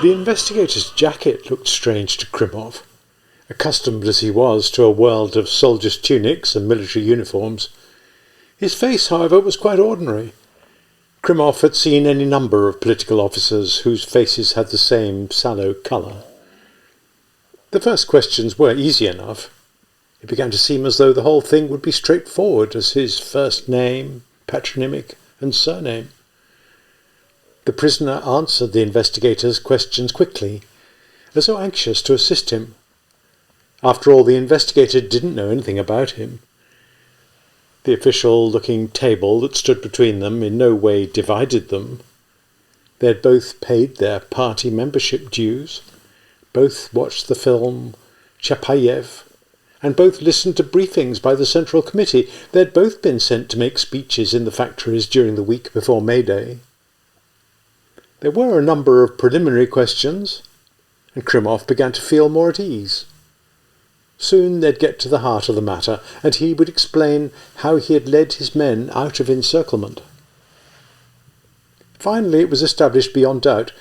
The investigator's jacket looked strange to Krimov. Accustomed as he was to a world of soldiers' tunics and military uniforms. His face, however, was quite ordinary. Krimov had seen any number of political officers whose faces had the same sallow colour. The first questions were easy enough. It began to seem as though the whole thing would be straightforward, as his first name, patronymic, and surname. The prisoner answered the investigator's questions quickly, as though anxious to assist him. After all, the investigator didn't know anything about him. The official-looking table that stood between them in no way divided them. They had both paid their party membership dues, both watched the film Chapayev, and both listened to briefings by the Central Committee. They had both been sent to make speeches in the factories during the week before May Day. There were a number of preliminary questions, and Krimov began to feel more at ease. Soon they'd get to the heart of the matter, and he would explain how he had led his men out of encirclement. Finally it was established beyond doubt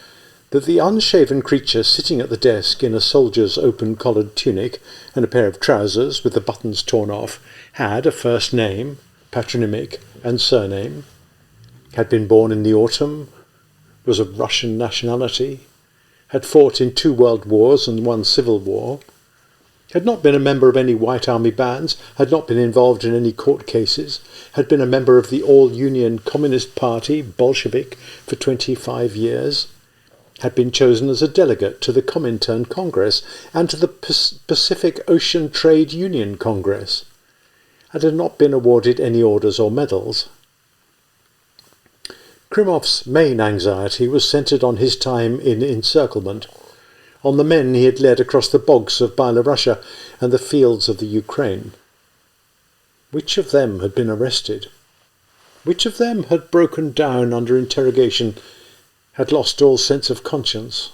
that the unshaven creature sitting at the desk in a soldier's open-collared tunic and a pair of trousers with the buttons torn off had a first name, patronymic, and surname, had been born in the autumn, was of Russian nationality, had fought in 2 world wars and 1 civil war, had not been a member of any White Army bands, had not been involved in any court cases, had been a member of the All-Union Communist Party, Bolshevik, for 25 years, had been chosen as a delegate to the Comintern Congress and to the Pacific Ocean Trade Union Congress, and had not been awarded any orders or medals. Krimov's main anxiety was centred on his time in encirclement, on the men he had led across the bogs of Byelorussia and the fields of the Ukraine. Which of them had been arrested? Which of them had broken down under interrogation, had lost all sense of conscience?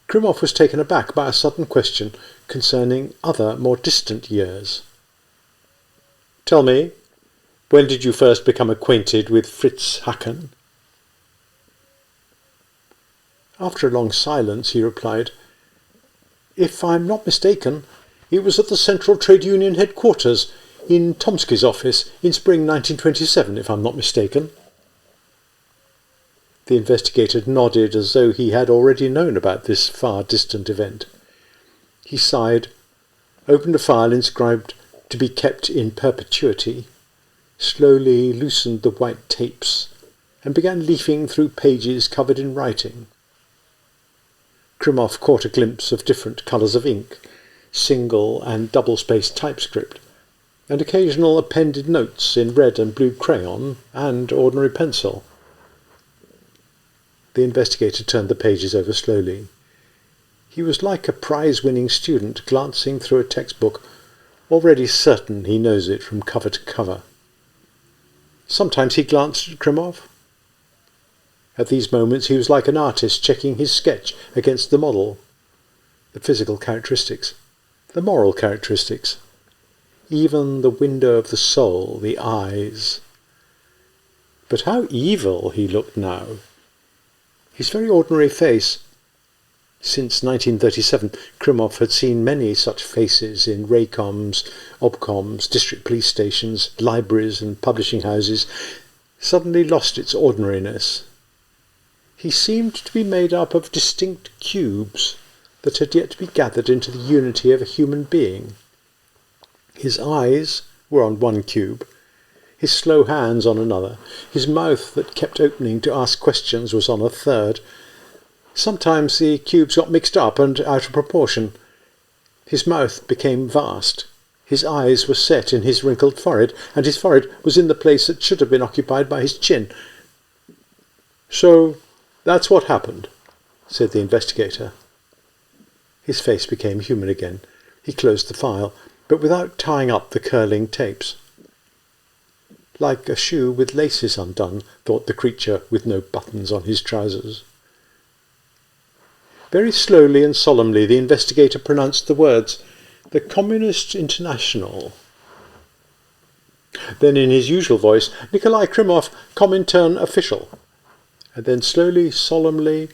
Krimov was taken aback by a sudden question concerning other, more distant years. "Tell me, when did you first become acquainted with Fritz Hacken?" After a long silence he replied, "If I'm not mistaken, it was at the Central Trade Union headquarters, in Tomsky's office, in spring 1927, if I'm not mistaken." The investigator nodded as though he had already known about this far-distant event. He sighed, opened a file inscribed "To be kept in perpetuity," slowly loosened the white tapes, and began leafing through pages covered in writing. Krimov caught a glimpse of different colours of ink, single and double-spaced typescript, and occasional appended notes in red and blue crayon and ordinary pencil. The investigator turned the pages over slowly. He was like a prize-winning student glancing through a textbook, already certain he knows it from cover to cover. Sometimes he glanced at Krimov. At these moments he was like an artist checking his sketch against the model, the physical characteristics, the moral characteristics, even the window of the soul, the eyes. But how evil he looked now! His very ordinary face. Since 1937, Krimov had seen many such faces in raycoms, obcoms, district police stations, libraries and publishing houses, suddenly lost its ordinariness. He seemed to be made up of distinct cubes that had yet to be gathered into the unity of a human being. His eyes were on one cube, his slow hands on another, his mouth that kept opening to ask questions was on a third. Sometimes the cubes got mixed up and out of proportion. His mouth became vast, his eyes were set in his wrinkled forehead, and his forehead was in the place that should have been occupied by his chin. "So that's what happened," said the investigator. His face became human again. He closed the file, but without tying up the curling tapes. Like a shoe with laces undone, thought the creature with no buttons on his trousers. Very slowly and solemnly the investigator pronounced the words, "The Communist International." Then in his usual voice, "Nikolai Krimov, Comintern official." And then slowly, solemnly,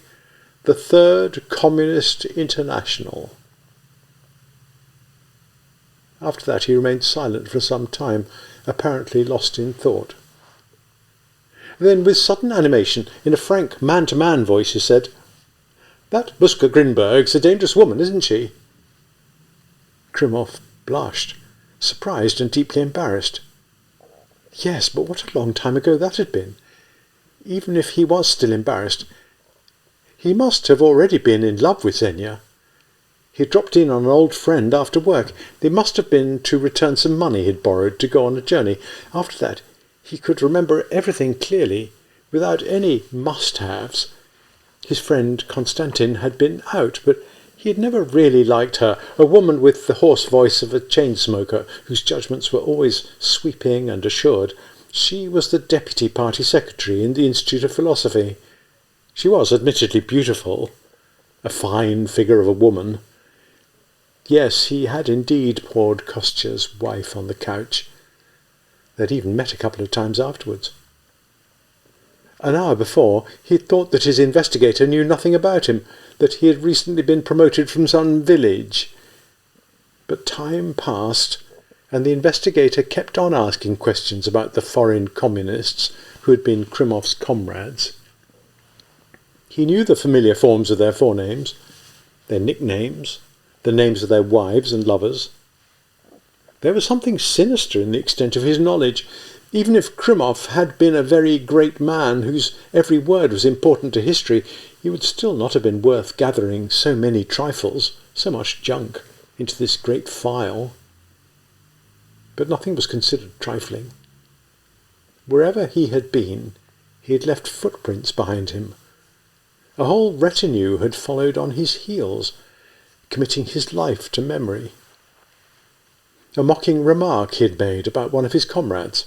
the Third Communist International. After that he remained silent for some time, apparently lost in thought. Then, with sudden animation, in a frank man-to-man voice, he said, "That Muska Grinberg's a dangerous woman, isn't she?" Krimov blushed, surprised and deeply embarrassed. Yes, but what a long time ago that had been. Even if he was still embarrassed, he must have already been in love with Xenia. He had dropped in on an old friend after work. They must have been to return some money he'd borrowed to go on a journey. After that, he could remember everything clearly, without any must-haves. His friend Konstantin had been out, but he had never really liked her, a woman with the hoarse voice of a chain-smoker, whose judgments were always sweeping and assured. She was the deputy party secretary in the Institute of Philosophy. She was admittedly beautiful, a fine figure of a woman. Yes, he had indeed poured Kostya's wife on the couch. They'd even met a couple of times afterwards. An hour before, he had thought that his investigator knew nothing about him, that he had recently been promoted from some village. But time passed, and the investigator kept on asking questions about the foreign communists who had been Krimov's comrades. He knew the familiar forms of their forenames, their nicknames, the names of their wives and lovers. There was something sinister in the extent of his knowledge. Even if Krimov had been a very great man whose every word was important to history, he would still not have been worth gathering so many trifles, so much junk, into this great file. But nothing was considered trifling. Wherever he had been, he had left footprints behind him. A whole retinue had followed on his heels, committing his life to memory. A mocking remark he had made about one of his comrades.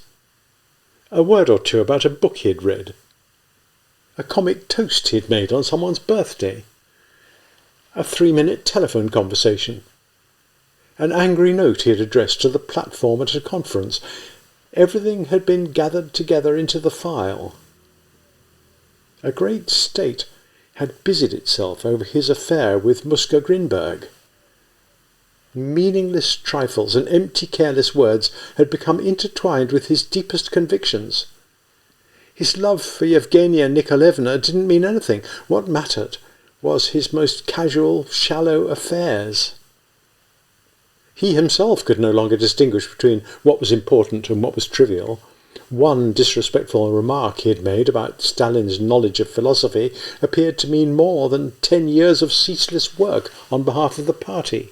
A word or two about a book he had read. A comic toast he had made on someone's birthday. A 3-minute telephone conversation. An angry note he had addressed to the platform at a conference. Everything had been gathered together into the file. A great state had busied itself over his affair with Muska Grinberg. Meaningless trifles and empty, careless words had become intertwined with his deepest convictions. His love for Yevgenia Nikolaevna didn't mean anything. What mattered was his most casual, shallow affairs. He himself could no longer distinguish between what was important and what was trivial. One disrespectful remark he had made about Stalin's knowledge of philosophy appeared to mean more than 10 years of ceaseless work on behalf of the party.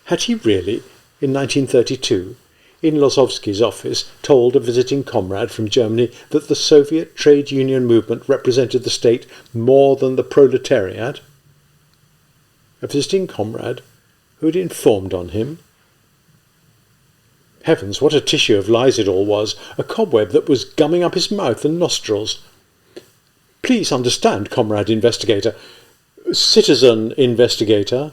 Had he really, in 1932, in Lozovsky's office, told a visiting comrade from Germany that the Soviet trade union movement represented the state more than the proletariat? A visiting comrade who had informed on him? Heavens, what a tissue of lies it all was, a cobweb that was gumming up his mouth and nostrils. Please understand, comrade investigator. Citizen investigator.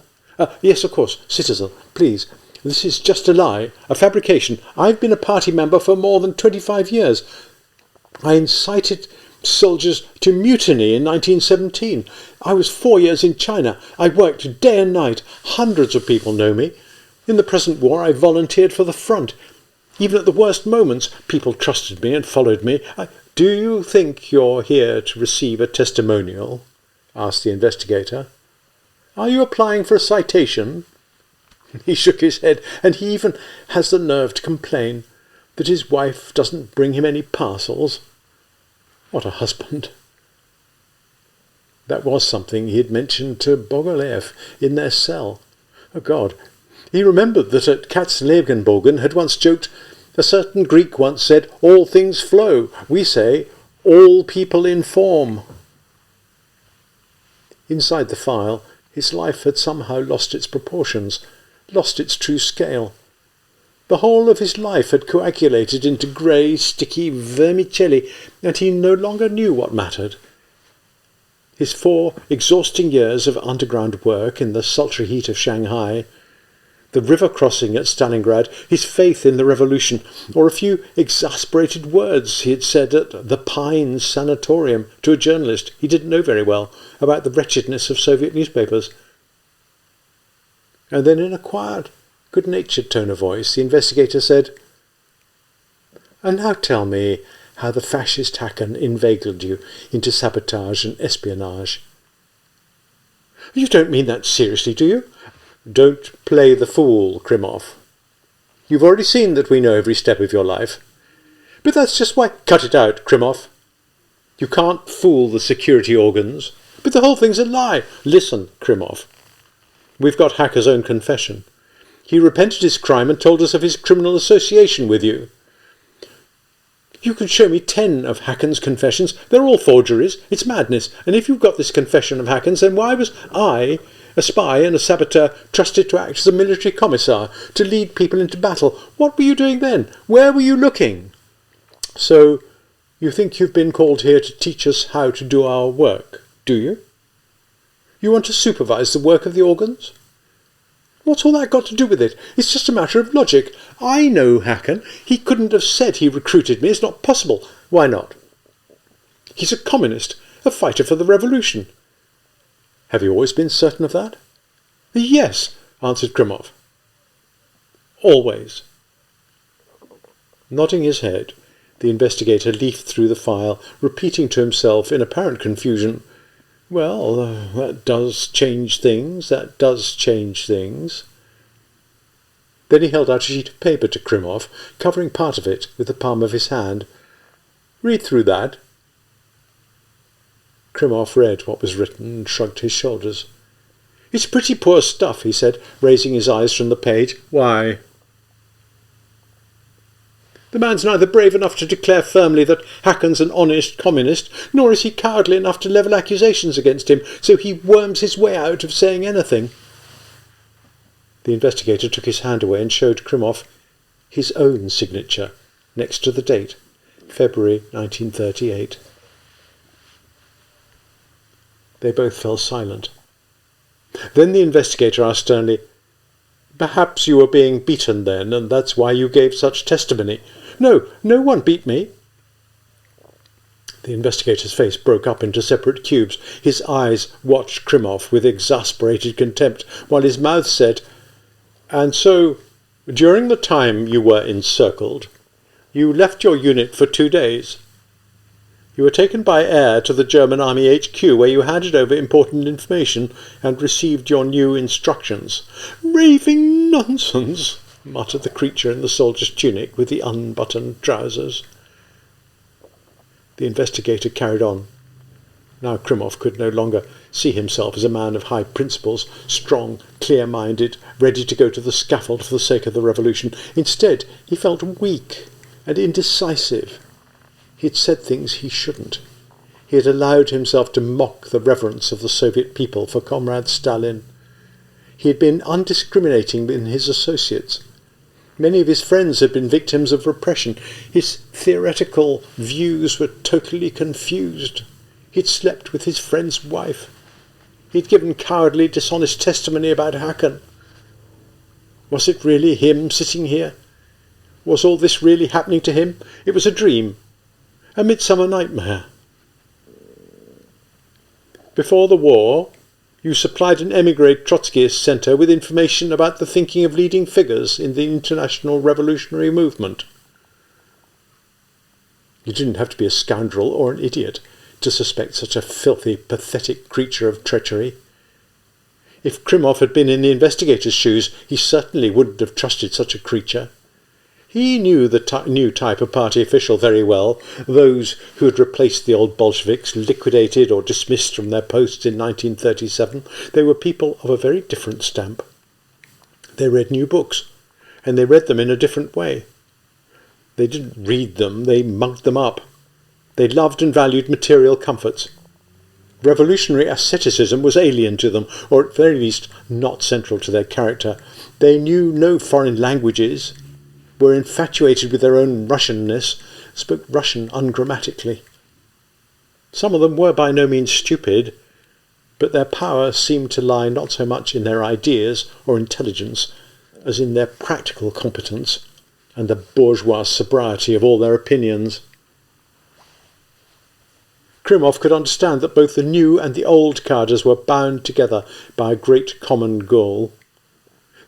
Yes, of course, citizen, please. This is just a lie, a fabrication. I've been a party member for more than 25 years. I incited soldiers to mutiny in 1917. I was 4 years in China. I worked day and night. Hundreds of people know me. In the present war, I volunteered for the front. Even at the worst moments, people trusted me and followed me. Do you think you're here to receive a testimonial? Asked the investigator. Are you applying for a citation? He shook his head, and he even has the nerve to complain that his wife doesn't bring him any parcels. What a husband! That was something he had mentioned to Bogolev in their cell. Oh, God! He remembered that at Katz-Levenbogen had once joked, a certain Greek once said, all things flow. We say, all people inform. Inside the file, his life had somehow lost its proportions, lost its true scale. The whole of his life had coagulated into grey, sticky vermicelli, and he no longer knew what mattered. His 4 exhausting years of underground work in the sultry heat of Shanghai, the river crossing at Stalingrad, his faith in the revolution, or a few exasperated words he had said at the Pines Sanatorium to a journalist he didn't know very well about the wretchedness of Soviet newspapers. And then in a quiet, good-natured tone of voice, the investigator said, "And now tell me how the fascist Hacken inveigled you into sabotage and espionage." "You don't mean that seriously, do you?" "Don't play the fool, Krimov. You've already seen that we know every step of your life." "But that's just why—" "Cut it out, Krimov. You can't fool the security organs." "But the whole thing's a lie." "Listen, Krimov. We've got Hacker's own confession. He repented his crime and told us of his criminal association with you." "You can show me 10 of Hacken's confessions. They're all forgeries. It's madness. And if you've got this confession of Hacken's, then why was I, a spy and a saboteur, trusted to act as a military commissar, to lead people into battle? What were you doing then? Where were you looking?" "So, you think you've been called here to teach us how to do our work, do you? You want to supervise the work of the organs?" "What's all that got to do with it? It's just a matter of logic. I know Hacken. He couldn't have said he recruited me. It's not possible." "Why not?" "He's a communist, a fighter for the revolution." "Have you always been certain of that?" "Yes," answered Krimov. "Always." Nodding his head, the investigator leafed through the file, repeating to himself in apparent confusion, "Well, that does change things, that does change things." Then he held out a sheet of paper to Krimov, covering part of it with the palm of his hand. "Read through that." Krimov read what was written and shrugged his shoulders. "It's pretty poor stuff," he said, raising his eyes from the page. "Why?" "The man's neither brave enough to declare firmly that Hacken's an honest communist, nor is he cowardly enough to level accusations against him, so he worms his way out of saying anything." The investigator took his hand away and showed Krimov his own signature next to the date, February 1938. They both fell silent. Then the investigator asked sternly, "Perhaps you were being beaten then, and that's why you gave such testimony?" "No, no one beat me." The investigator's face broke up into separate cubes. His eyes watched Krimov with exasperated contempt, while his mouth said, "And so, during the time you were encircled, you left your unit for 2 days. You were taken by air to the German Army HQ, where you handed over important information and received your new instructions." "Raving nonsense," muttered the creature in the soldier's tunic with the unbuttoned trousers. The investigator carried on. Now Krimov could no longer see himself as a man of high principles, strong, clear-minded, ready to go to the scaffold for the sake of the revolution. Instead, he felt weak and indecisive. He had said things he shouldn't. He had allowed himself to mock the reverence of the Soviet people for Comrade Stalin. He had been undiscriminating in his associates. Many of his friends had been victims of repression. His theoretical views were totally confused. He had slept with his friend's wife. He had given cowardly, dishonest testimony about Hacken. Was it really him sitting here? Was all this really happening to him? It was a dream, a midsummer nightmare. Before the war, you supplied an émigré Trotskyist centre with information about the thinking of leading figures in the international revolutionary movement. You didn't have to be a scoundrel or an idiot to suspect such a filthy, pathetic creature of treachery. If Krimov had been in the investigator's shoes, he certainly wouldn't have trusted such a creature. He knew the new type of party official very well, those who had replaced the old Bolsheviks, liquidated or dismissed from their posts in 1937. They were people of a very different stamp. They read new books, and they read them in a different way. They didn't read them, they mugged them up. They loved and valued material comforts. Revolutionary asceticism was alien to them, or at very least not central to their character. They knew no foreign languages, were infatuated with their own Russianness, spoke Russian ungrammatically. Some of them were by no means stupid, but their power seemed to lie not so much in their ideas or intelligence as in their practical competence and the bourgeois sobriety of all their opinions. Krimov could understand that both the new and the old cadres were bound together by a great common goal,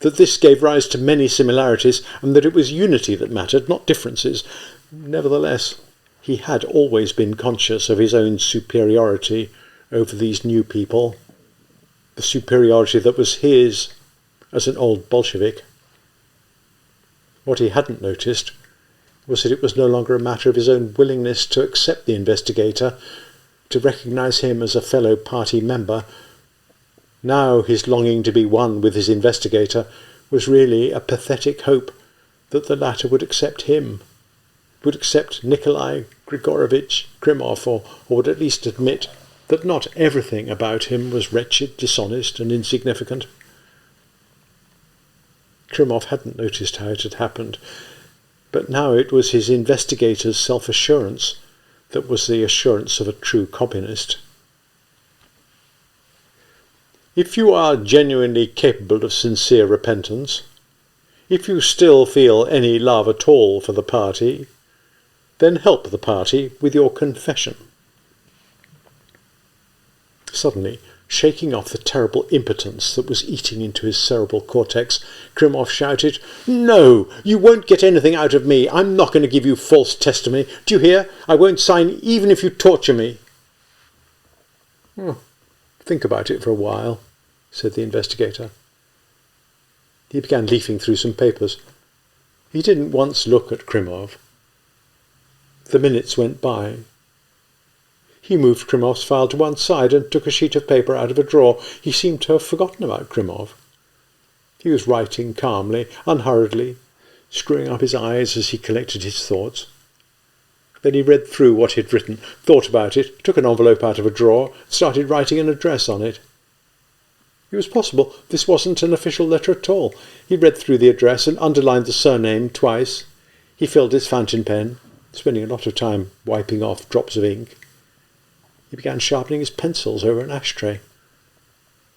that this gave rise to many similarities, and that it was unity that mattered, not differences. Nevertheless, he had always been conscious of his own superiority over these new people, the superiority that was his as an old Bolshevik. What he hadn't noticed was that it was no longer a matter of his own willingness to accept the investigator, to recognise him as a fellow party member. Now his longing to be one with his investigator was really a pathetic hope that the latter would accept him, would accept Nikolai Grigorovich Krimov, or would at least admit that not everything about him was wretched, dishonest and insignificant. Krimov hadn't noticed how it had happened, but now it was his investigator's self-assurance that was the assurance of a true communist. If you are genuinely capable of sincere repentance, if you still feel any love at all for the party, then help the party with your confession. Suddenly, shaking off the terrible impotence that was eating into his cerebral cortex, Krimov shouted, "No, you won't get anything out of me. I'm not going to give you false testimony. Do you hear? I won't sign even if you torture me." "Think about it for a while," said the investigator. He began leafing through some papers. He didn't once look at Krimov. The minutes went by. He moved Krimov's file to one side and took a sheet of paper out of a drawer. He seemed to have forgotten about Krimov. He was writing calmly, unhurriedly, screwing up his eyes as he collected his thoughts. Then he read through what he'd written, thought about it, took an envelope out of a drawer, started writing an address on it. It was possible this wasn't an official letter at all. He read through the address and underlined the surname twice. He filled his fountain pen, spending a lot of time wiping off drops of ink. He began sharpening his pencils over an ashtray.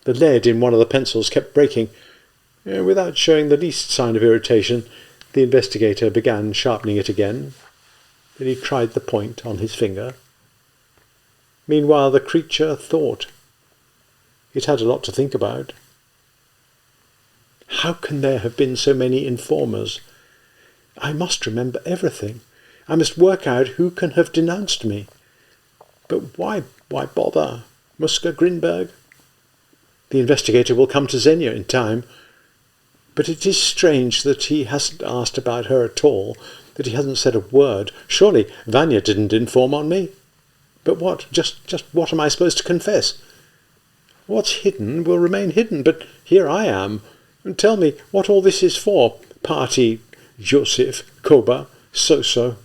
The lead in one of the pencils kept breaking. Without showing the least sign of irritation, the investigator began sharpening it again. Then he tried the point on his finger. Meanwhile, the creature thought. It had a lot to think about. How can there have been so many informers? I must remember everything. I must work out who can have denounced me. But why bother? Muska Grinberg? The investigator will come to Xenia in time. But it is strange that he hasn't asked about her at all, that he hasn't said a word. Surely Vanya didn't inform on me. But what? Just what am I supposed to confess? What's hidden will remain hidden, but here I am. And tell me what all this is for. Party, Joseph, Koba, so-so.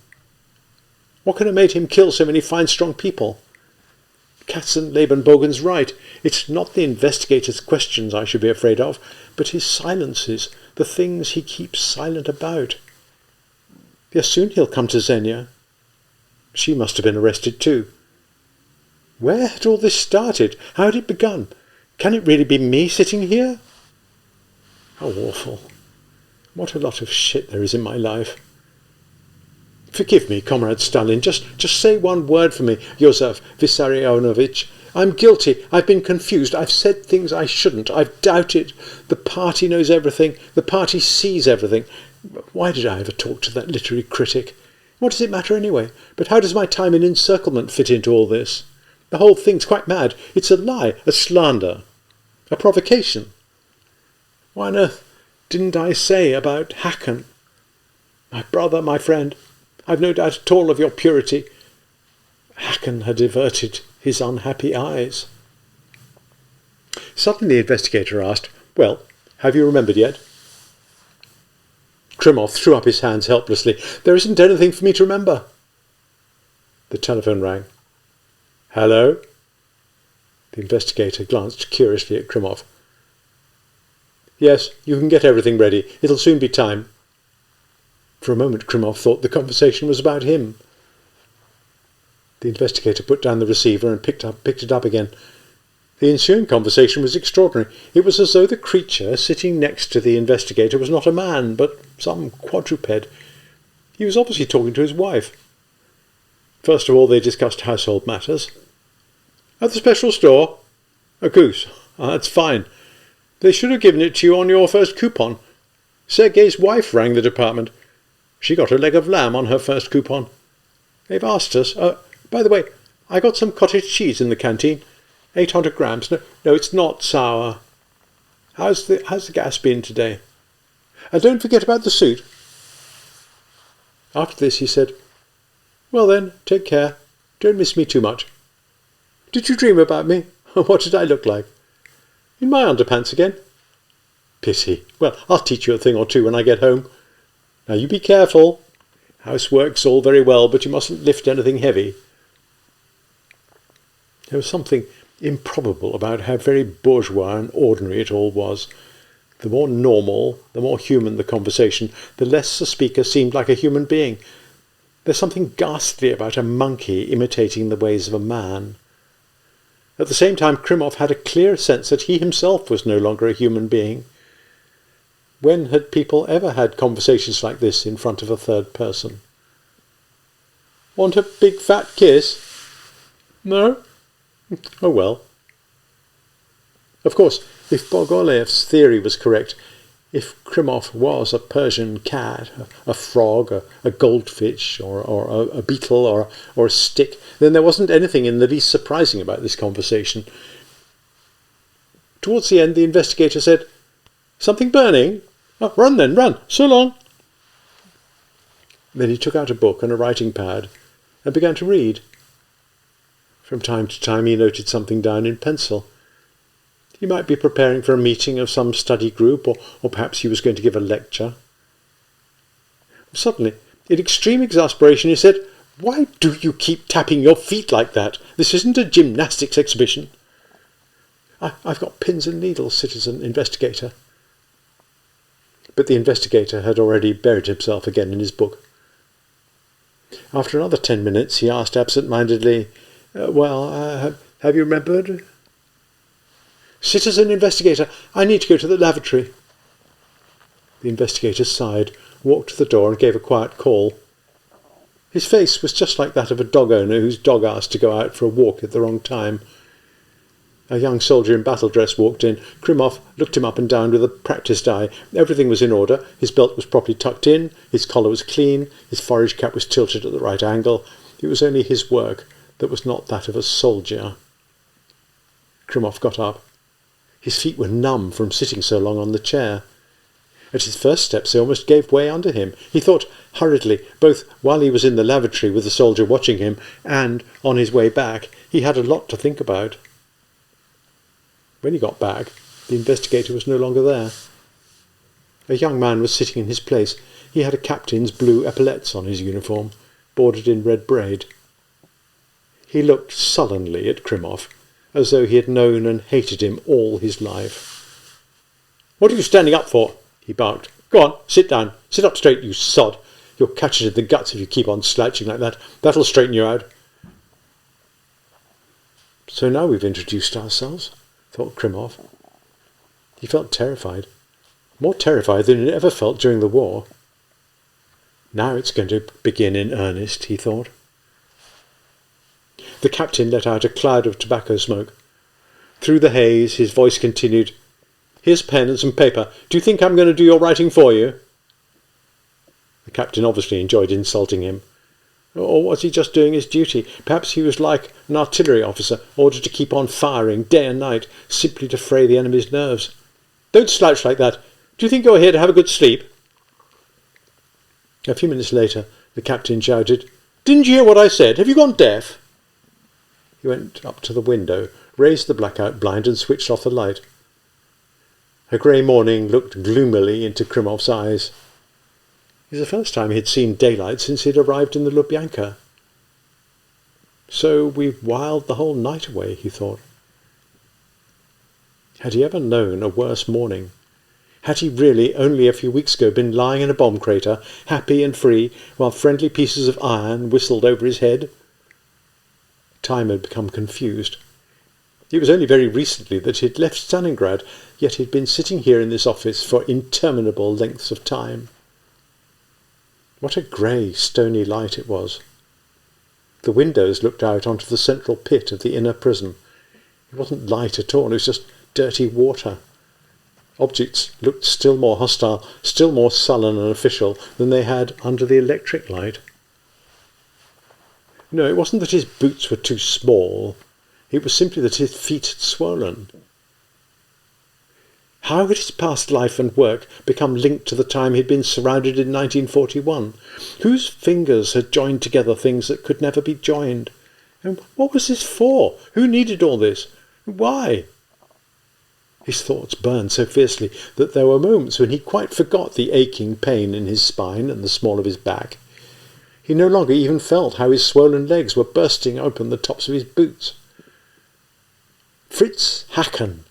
What can have made him kill so many fine, strong people? Katzenleben-Bogen's right. It's not the investigator's questions I should be afraid of, but his silences, the things he keeps silent about. Yes, soon he'll come to Xenia. She must have been arrested too. Where had all this started? How had it begun? Can it really be me sitting here? How awful. What a lot of shit there is in my life. Forgive me, Comrade Stalin. Just say one word for me, Yosef Vissarionovich. I'm guilty. I've been confused. I've said things I shouldn't. I've doubted. The party knows everything. The party sees everything. Why did I ever talk to that literary critic? What does it matter anyway? But how does my time in encirclement fit into all this? The whole thing's quite mad. It's a lie, a slander, a provocation. Why on earth didn't I say about Hakan? My brother, my friend, I've no doubt at all of your purity. Hakan had averted his unhappy eyes. Suddenly the investigator asked, "Well, have you remembered yet?" Krimov threw up his hands helplessly. "There isn't anything for me to remember." The telephone rang. "Hello?" The investigator glanced curiously at Krimov. "Yes, you can get everything ready. It'll soon be time." For a moment Krimov thought the conversation was about him. The investigator put down the receiver and picked it up again. The ensuing conversation was extraordinary. It was as though the creature sitting next to the investigator was not a man, but some quadruped. He was obviously talking to his wife. First of all, they discussed household matters. At the special store? A goose. That's fine. They should have given it to you on your first coupon. Sergei's wife rang the department. She got a leg of lamb on her first coupon. They've asked us. By the way, I got some cottage cheese in the canteen. 800 grams. No, it's not sour. How's the gas been today? And don't forget about the suit. After this he said, well then, take care. Don't miss me too much. Did you dream about me? What did I look like? In my underpants again? Pity. Well, I'll teach you a thing or two when I get home. Now you be careful. Housework's all very well, but you mustn't lift anything heavy. There was something improbable about how very bourgeois and ordinary it all was. The more normal, the more human the conversation, the less the speaker seemed like a human being. There's something ghastly about a monkey imitating the ways of a man. At the same time, Krimov had a clear sense that he himself was no longer a human being. When had people ever had conversations like this in front of a third person? Want a big fat kiss? No? Oh well. Of course, if Bogolev's theory was correct, if Krimov was a Persian cat, a frog, a goldfish, or a beetle, or a stick, then there wasn't anything in the least surprising about this conversation. Towards the end, the investigator said, "Something burning? Oh, run then, run. So long." Then he took out a book and a writing pad and began to read. From time to time he noted something down in pencil. He might be preparing for a meeting of some study group, or perhaps he was going to give a lecture. Suddenly, in extreme exasperation, he said, "Why do you keep tapping your feet like that? This isn't a gymnastics exhibition." I've got pins and needles, citizen investigator." But the investigator had already buried himself again in his book. After another 10 minutes, he asked absent-mindedly, have you remembered? "Citizen investigator, I need to go to the lavatory." The investigator sighed, walked to the door and gave a quiet call. His face was just like that of a dog owner whose dog asked to go out for a walk at the wrong time. A young soldier in battle dress walked in. Krimov looked him up and down with a practised eye. Everything was in order. His belt was properly tucked in, his collar was clean, his forage cap was tilted at the right angle. It was only his work that was not that of a soldier. Krimov got up. His feet were numb from sitting so long on the chair. At his first steps they almost gave way under him. He thought hurriedly, both while he was in the lavatory with the soldier watching him and on his way back. He had a lot to think about. When he got back, the investigator was no longer there. A young man was sitting in his place. He had a captain's blue epaulettes on his uniform, bordered in red braid. He looked sullenly at Krimov, as though he had known and hated him all his life. "What are you standing up for?" he barked. "Go on, sit down. Sit up straight, you sod. You'll catch it in the guts if you keep on slouching like that. That'll straighten you out." "So now we've introduced ourselves," thought Krimov. He felt terrified, more terrified than he had ever felt during the war. Now it's going to begin in earnest, he thought. The captain let out a cloud of tobacco smoke. Through the haze, his voice continued, "Here's a pen and some paper. Do you think I'm going to do your writing for you?" The captain obviously enjoyed insulting him. Or was he just doing his duty? Perhaps he was like an artillery officer, ordered to keep on firing day and night, simply to fray the enemy's nerves. "Don't slouch like that. Do you think you're here to have a good sleep?" A few minutes later, the captain shouted, "Didn't you hear what I said? Have you gone deaf?" He went up to the window, raised the blackout blind and switched off the light. A grey morning looked gloomily into Krimov's eyes. It was the first time he had seen daylight since he had arrived in the Lubyanka. "So we've whiled the whole night away," he thought. Had he ever known a worse morning? Had he really only a few weeks ago been lying in a bomb crater, happy and free, while friendly pieces of iron whistled over his head? Time had become confused. It was only very recently that he had left Stalingrad, yet he had been sitting here in this office for interminable lengths of time. What a grey, stony light it was. The windows looked out onto the central pit of the inner prison. It wasn't light at all, it was just dirty water. Objects looked still more hostile, still more sullen and official than they had under the electric light. No, it wasn't that his boots were too small. It was simply that his feet had swollen. How had his past life and work become linked to the time he'd been surrounded in 1941? Whose fingers had joined together things that could never be joined? And what was this for? Who needed all this? Why? His thoughts burned so fiercely that there were moments when he quite forgot the aching pain in his spine and the small of his back. He no longer even felt how his swollen legs were bursting open the tops of his boots. Fritz Hacken.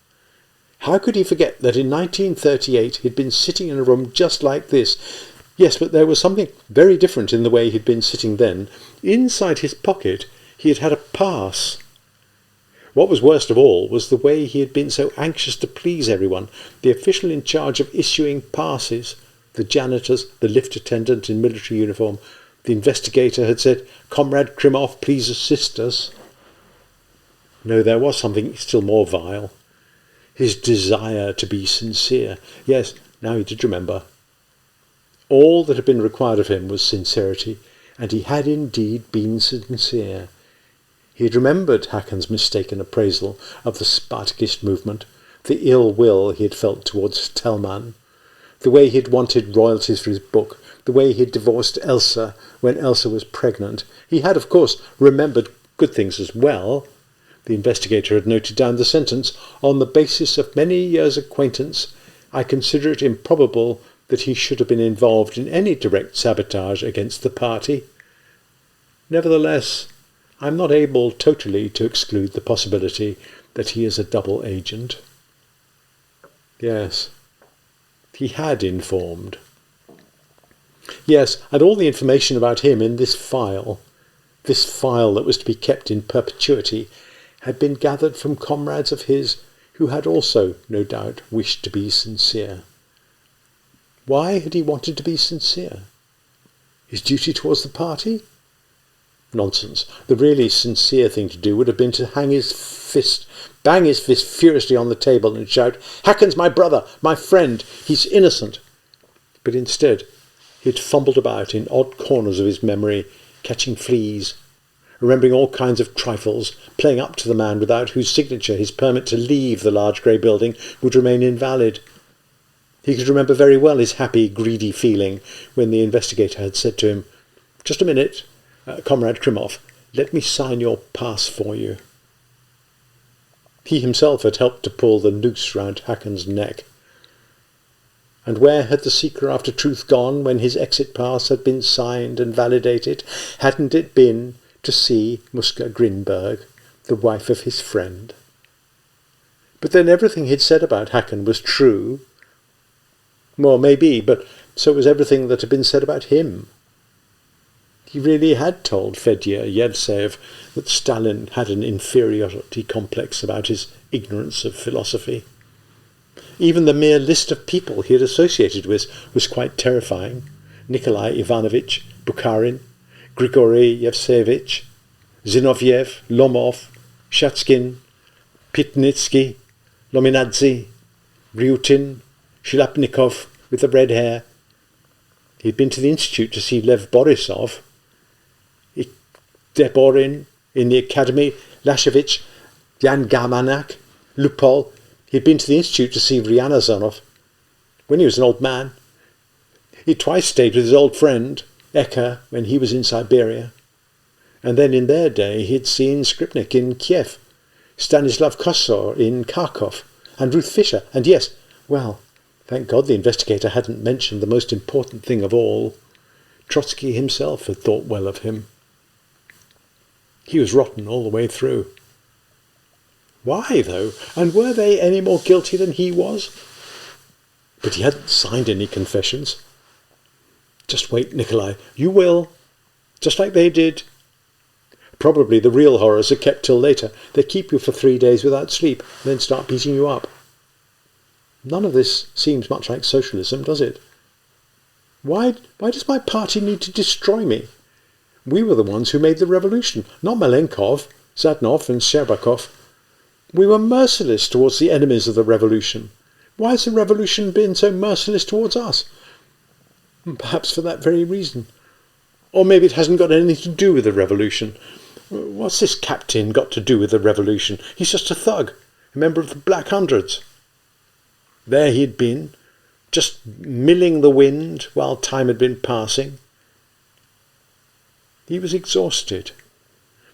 How could he forget that in 1938 he'd been sitting in a room just like this? Yes, but there was something very different in the way he'd been sitting then. Inside his pocket he had had a pass. What was worst of all was the way he had been so anxious to please everyone, the official in charge of issuing passes, the janitors, the lift attendant in military uniform. The investigator had said, "Comrade Krimov, please assist us." No, there was something still more vile. His desire to be sincere. Yes, now he did remember. All that had been required of him was sincerity, and he had indeed been sincere. He had remembered Hacken's mistaken appraisal of the Spartakist movement, the ill will he had felt towards Tellman, the way he had wanted royalties for his book, the way he had divorced Elsa when Elsa was pregnant. He had, of course, remembered good things as well. The investigator had noted down the sentence, "On the basis of many years' acquaintance, I consider it improbable that he should have been involved in any direct sabotage against the party. Nevertheless, I am not able totally to exclude the possibility that he is a double agent." Yes, he had informed. Yes, and all the information about him in this file that was to be kept in perpetuity, had been gathered from comrades of his who had also, no doubt, wished to be sincere. Why had he wanted to be sincere? His duty towards the party? Nonsense. The really sincere thing to do would have been to bang his fist furiously on the table and shout, "Hacken's my brother, my friend, he's innocent." But instead, he had fumbled about in odd corners of his memory, catching fleas, remembering all kinds of trifles, playing up to the man without whose signature his permit to leave the large grey building would remain invalid. He could remember very well his happy, greedy feeling when the investigator had said to him, "Just a minute, Comrade Krimov, let me sign your pass for you." He himself had helped to pull the noose round Hacken's neck. And where had the seeker after truth gone when his exit pass had been signed and validated? Hadn't it been to see Muska Grinberg, the wife of his friend? But then everything he'd said about Hacken was true. Well, maybe, but so was everything that had been said about him. He really had told Fedya Yevsev that Stalin had an inferiority complex about his ignorance of philosophy. Even the mere list of people he had associated with was quite terrifying. Nikolai Ivanovich, Bukharin, Grigory Yevsevich, Zinoviev, Lomov, Shatskin, Pitnitsky, Lominadze, Ryutin, Shilapnikov with the red hair. He'd been to the institute to see Lev Borisov, Deborin in the academy, Lashevich, Yan Gamanak, Lupol. He'd been to the institute to see Ryanazonov when he was an old man. He twice stayed with his old friend, Ecker, when he was in Siberia. And then in their day he'd seen Skripnik in Kiev, Stanislav Kosor in Kharkov, and Ruth Fisher. And yes, well, thank God the investigator hadn't mentioned the most important thing of all. Trotsky himself had thought well of him. He was rotten all the way through. Why, though? And were they any more guilty than he was? But he hadn't signed any confessions. Just wait, Nikolai. You will. Just like they did. Probably the real horrors are kept till later. They keep you for 3 days without sleep, and then start beating you up. None of this seems much like socialism, does it? Why does my party need to destroy me? We were the ones who made the revolution, not Malenkov, Zadnov and Sherbakov. We were merciless towards the enemies of the revolution. Why has the revolution been so merciless towards us? Perhaps for that very reason. Or maybe it hasn't got anything to do with the revolution. What's this captain got to do with the revolution? He's just a thug, a member of the Black Hundreds. There he'd been, just milling the wind while time had been passing. He was exhausted.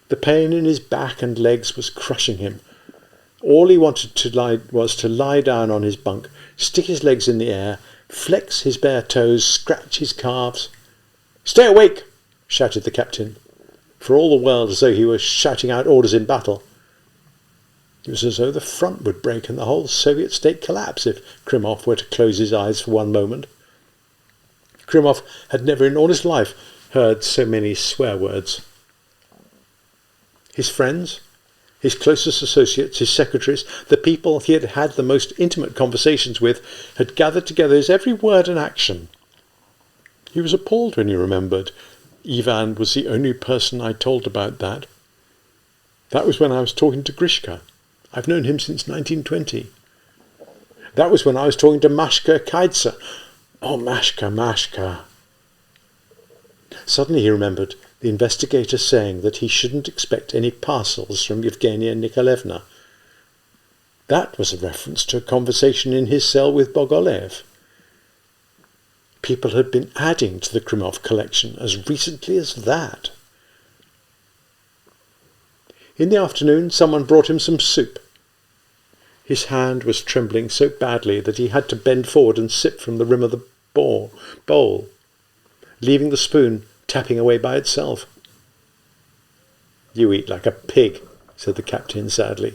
The pain in his back and legs was crushing him. All he wanted was to lie down on his bunk, stick his legs in the air, flex his bare toes, scratch his calves. "Stay awake!" shouted the captain, for all the world as though he were shouting out orders in battle. It was as though the front would break and the whole Soviet state collapse if Krimov were to close his eyes for one moment. Krimov had never in all his life heard so many swear words. His friends, his closest associates, his secretaries, the people he had had the most intimate conversations with, had gathered together his every word and action. He was appalled when he remembered. Ivan was the only person I told about that. That was when I was talking to Grishka. I've known him since 1920. That was when I was talking to Mashka Kaitsa. Oh, Mashka. Suddenly he remembered the investigator saying that he shouldn't expect any parcels from Yevgenia Nikolaevna. That was a reference to a conversation in his cell with Bogolev. People had been adding to the Krimov collection as recently as that. In the afternoon, someone brought him some soup. His hand was trembling so badly that he had to bend forward and sip from the rim of the bowl, leaving the spoon tapping away by itself. "You eat like a pig," said the captain sadly.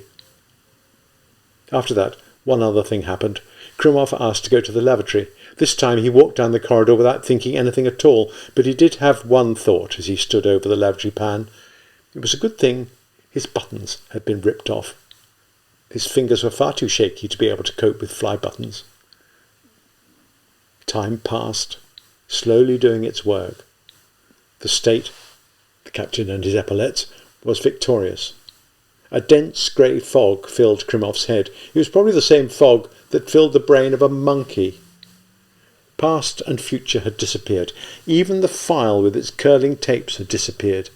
After that, one other thing happened. Krimov asked to go to the lavatory. This time he walked down the corridor without thinking anything at all, but he did have one thought as he stood over the lavatory pan. It was a good thing his buttons had been ripped off. His fingers were far too shaky to be able to cope with fly buttons. Time passed, slowly doing its work. The state, the captain and his epaulets, was victorious. A dense grey fog filled Krimov's head. It was probably the same fog that filled the brain of a monkey. Past and future had disappeared. Even the file with its curling tapes had disappeared.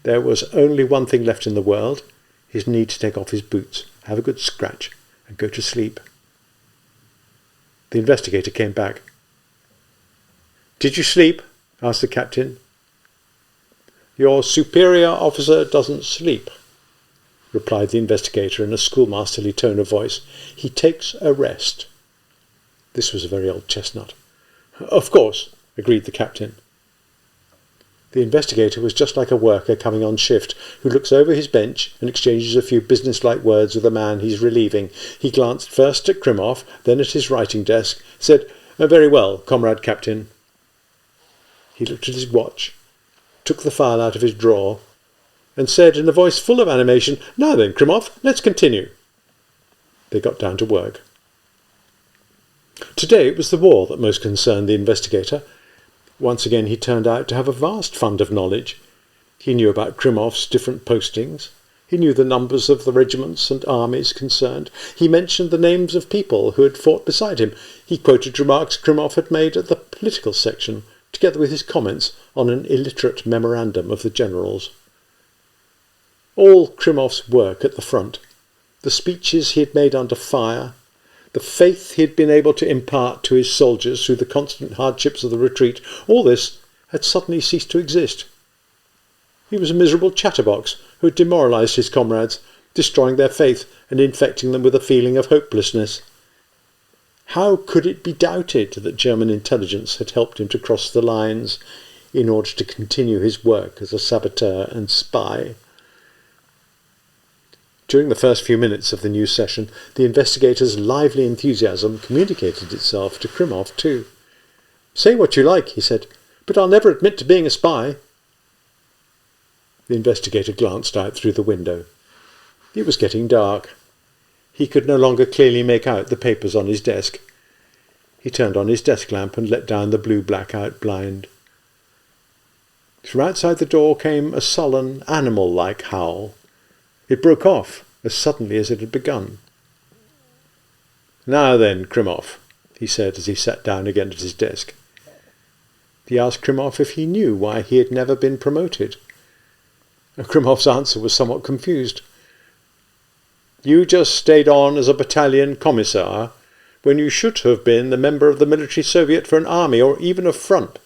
There was only one thing left in the world, his need to take off his boots, have a good scratch, and go to sleep. The investigator came back. "Did you sleep?" asked the captain. "Your superior officer doesn't sleep," replied the investigator in a schoolmasterly tone of voice. "He takes a rest." This was a very old chestnut. "Of course," agreed the captain. The investigator was just like a worker coming on shift, who looks over his bench and exchanges a few business-like words with a man he's relieving. He glanced first at Krimov, then at his writing desk, said, "Very well, comrade captain." He looked at his watch, took the file out of his drawer, and said in a voice full of animation, "Now then, Krimov, let's continue." They got down to work. Today it was the war that most concerned the investigator. Once again he turned out to have a vast fund of knowledge. He knew about Krimov's different postings. He knew the numbers of the regiments and armies concerned. He mentioned the names of people who had fought beside him. He quoted remarks Krimov had made at the political section, together with his comments on an illiterate memorandum of the generals. All Krimov's work at the front, the speeches he had made under fire, the faith he had been able to impart to his soldiers through the constant hardships of the retreat, all this had suddenly ceased to exist. He was a miserable chatterbox who had demoralised his comrades, destroying their faith and infecting them with a feeling of hopelessness. How could it be doubted that German intelligence had helped him to cross the lines in order to continue his work as a saboteur and spy? During the first few minutes of the new session, the investigator's lively enthusiasm communicated itself to Krimov too. "Say what you like," he said, "but I'll never admit to being a spy." The investigator glanced out through the window. It was getting dark. He could no longer clearly make out the papers on his desk. He turned on his desk lamp and let down the blue blackout blind. From outside the door came a sullen, animal-like howl. It broke off as suddenly as it had begun. "Now then, Krimov," he said as he sat down again at his desk. He asked Krimov if he knew why he had never been promoted. Krimov's answer was somewhat confused. "You just stayed on as a battalion commissar when you should have been the member of the military soviet for an army or even a front."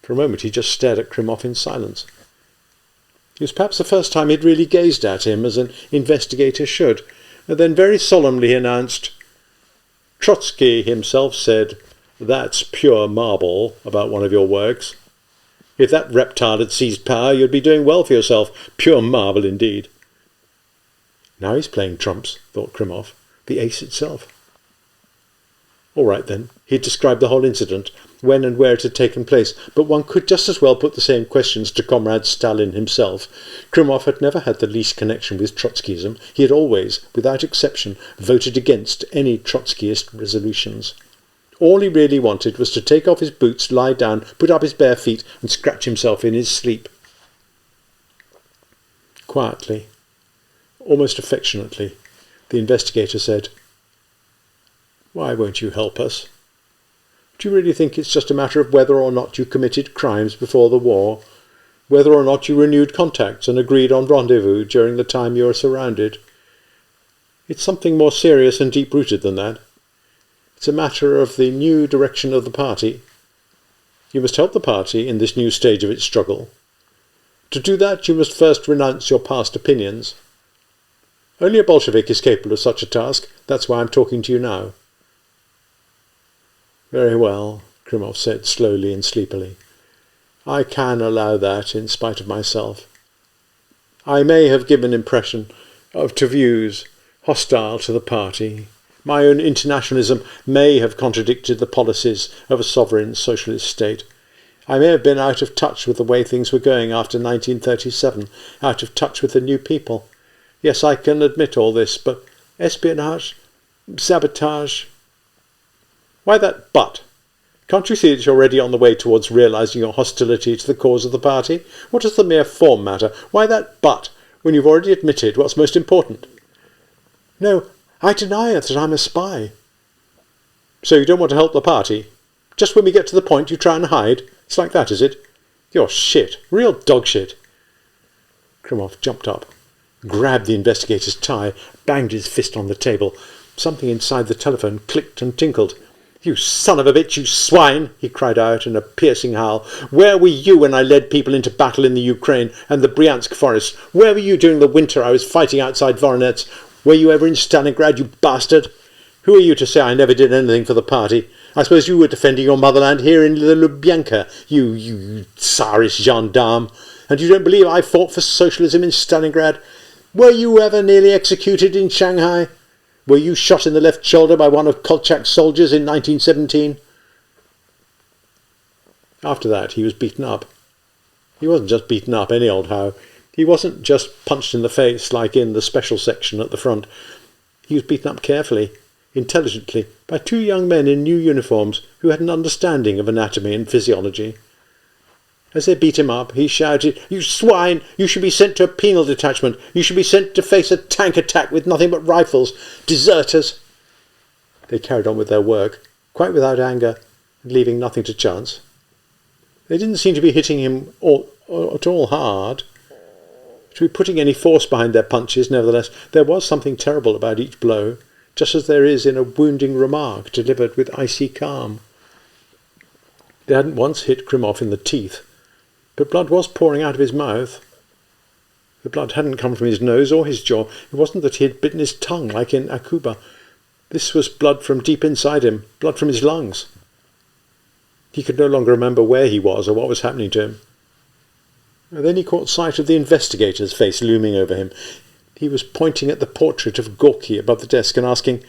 For a moment he just stared at Krimov in silence. It was perhaps the first time he'd really gazed at him as an investigator should, and then very solemnly he announced, "Trotsky himself said, 'That's pure marble,' about one of your works. If that reptile had seized power, you'd be doing well for yourself. Pure marble indeed." Now he's playing trumps, thought Krimov, the ace itself. All right then, he'd described the whole incident, when and where it had taken place, but one could just as well put the same questions to Comrade Stalin himself. Krimov had never had the least connection with Trotskyism. He had always, without exception, voted against any Trotskyist resolutions. All he really wanted was to take off his boots, lie down, put up his bare feet, and scratch himself in his sleep. Quietly, almost affectionately, the investigator said, "Why won't you help us? Do you really think it's just a matter of whether or not you committed crimes before the war, whether or not you renewed contacts and agreed on rendezvous during the time you were surrounded? It's something more serious and deep-rooted than that. It's a matter of the new direction of the party. You must help the party in this new stage of its struggle. To do that, you must first renounce your past opinions. Only a Bolshevik is capable of such a task. That's why I'm talking to you now." "Very well," Krimov said slowly and sleepily. "I can allow that in spite of myself. I may have given impression to views hostile to the party. My own internationalism may have contradicted the policies of a sovereign socialist state. I may have been out of touch with the way things were going after 1937, out of touch with the new people. Yes, I can admit all this, but espionage, sabotage... Why that but? Can't you see that you're already on the way towards realising your hostility to the cause of the party? What does the mere form matter? Why that but, when you've already admitted what's most important?" "No, I deny that I'm a spy." "So you don't want to help the party? Just when we get to the point you try and hide? It's like that, is it? You're shit, real dog shit." Krimov jumped up, grabbed the investigator's tie, banged his fist on the table. Something inside the telephone clicked and tinkled. "You son of a bitch, you swine!" he cried out in a piercing howl. "Where were you when I led people into battle in the Ukraine and the Bryansk forest? Where were you during the winter I was fighting outside Voronezh? Were you ever in Stalingrad, you bastard? Who are you to say I never did anything for the party? I suppose you were defending your motherland here in the Lubyanka, you Tsarist gendarme. And you don't believe I fought for socialism in Stalingrad? Were you ever nearly executed in Shanghai? Were you shot in the left shoulder by one of Kolchak's soldiers in 1917? After that, he was beaten up. He wasn't just beaten up any old how. He wasn't just punched in the face like in the special section at the front. He was beaten up carefully, intelligently, by two young men in new uniforms who had an understanding of anatomy and physiology. As they beat him up, he shouted, "You swine! You should be sent to a penal detachment! You should be sent to face a tank attack with nothing but rifles! Deserters!" They carried on with their work, quite without anger, and leaving nothing to chance. They didn't seem to be hitting him at all hard. To be putting any force behind their punches, nevertheless, there was something terrible about each blow, just as there is in a wounding remark delivered with icy calm. They hadn't once hit Krimov in the teeth, but blood was pouring out of his mouth. The blood hadn't come from his nose or his jaw. It wasn't that he had bitten his tongue like in Akuba. This was blood from deep inside him, blood from his lungs. He could no longer remember where he was or what was happening to him. And then he caught sight of the investigator's face looming over him. He was pointing at the portrait of Gorky above the desk and asking,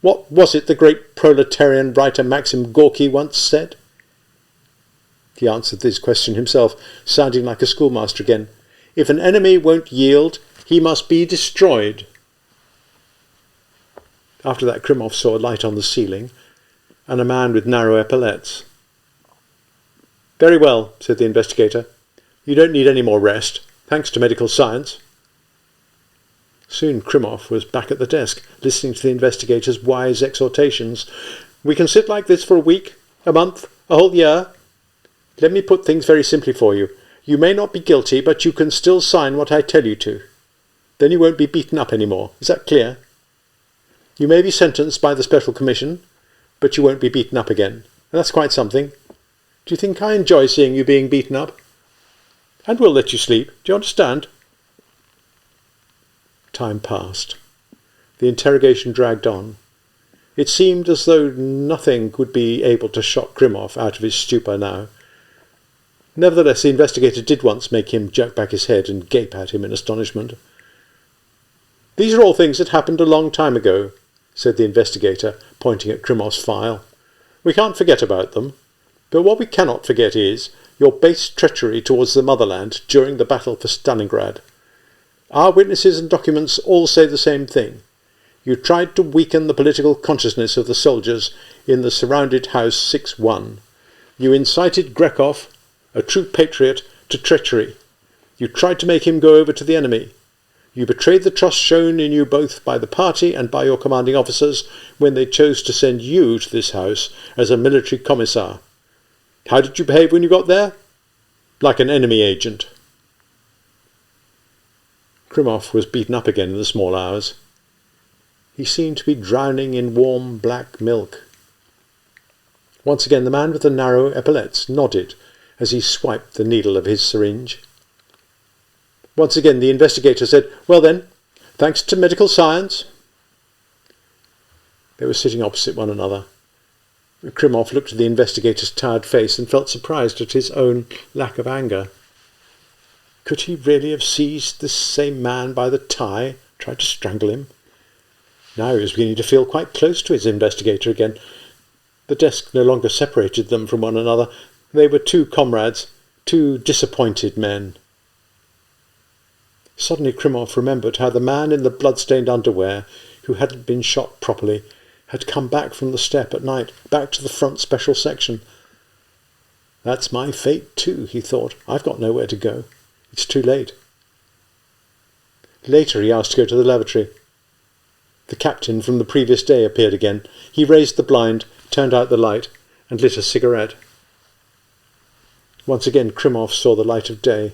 "What was it the great proletarian writer Maxim Gorky once said?" He answered this question himself, sounding like a schoolmaster again. If an enemy won't yield, he must be destroyed. After that, Krimov saw a light on the ceiling and a man with narrow epaulettes. Very well, said the investigator. You don't need any more rest, thanks to medical science. Soon Krimov was back at the desk, listening to the investigator's wise exhortations. We can sit like this for a week, a month, a whole year. Let me put things very simply for you. You may not be guilty, but you can still sign what I tell you to. Then you won't be beaten up any more. Is that clear? You may be sentenced by the Special Commission, but you won't be beaten up again. And that's quite something. Do you think I enjoy seeing you being beaten up? And we'll let you sleep. Do you understand? Time passed. The interrogation dragged on. It seemed as though nothing would be able to shock Krimov out of his stupor now. Nevertheless, the investigator did once make him jerk back his head and gape at him in astonishment. These are all things that happened a long time ago, said the investigator, pointing at Krimov's file. We can't forget about them, but what we cannot forget is your base treachery towards the motherland during the battle for Stalingrad. Our witnesses and documents all say the same thing. You tried to weaken the political consciousness of the soldiers in the surrounded House 6-1. You incited Grekov, a true patriot, to treachery. You tried to make him go over to the enemy. You betrayed the trust shown in you both by the party and by your commanding officers when they chose to send you to this house as a military commissar. How did you behave when you got there? Like an enemy agent. Krimov was beaten up again in the small hours. He seemed to be drowning in warm black milk. Once again the man with the narrow epaulettes nodded as he swiped the needle of his syringe. Once again the investigator said, Well then, thanks to medical science. They were sitting opposite one another. Krimov looked at the investigator's tired face and felt surprised at his own lack of anger. Could he really have seized this same man by the tie, tried to strangle him? Now he was beginning to feel quite close to his investigator again. The desk no longer separated them from one another. They were two comrades, two disappointed men. Suddenly Krimov remembered how the man in the blood-stained underwear, who hadn't been shot properly, had come back from the steppe at night, back to the front special section. That's my fate too, he thought. I've got nowhere to go. It's too late. Later he asked to go to the lavatory. The captain from the previous day appeared again. He raised the blind, turned out the light, and lit a cigarette. Once again Krimov saw the light of day,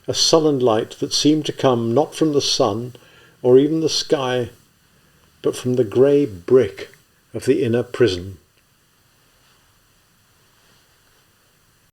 a sullen light that seemed to come not from the sun or even the sky, but from the grey brick of the inner prison.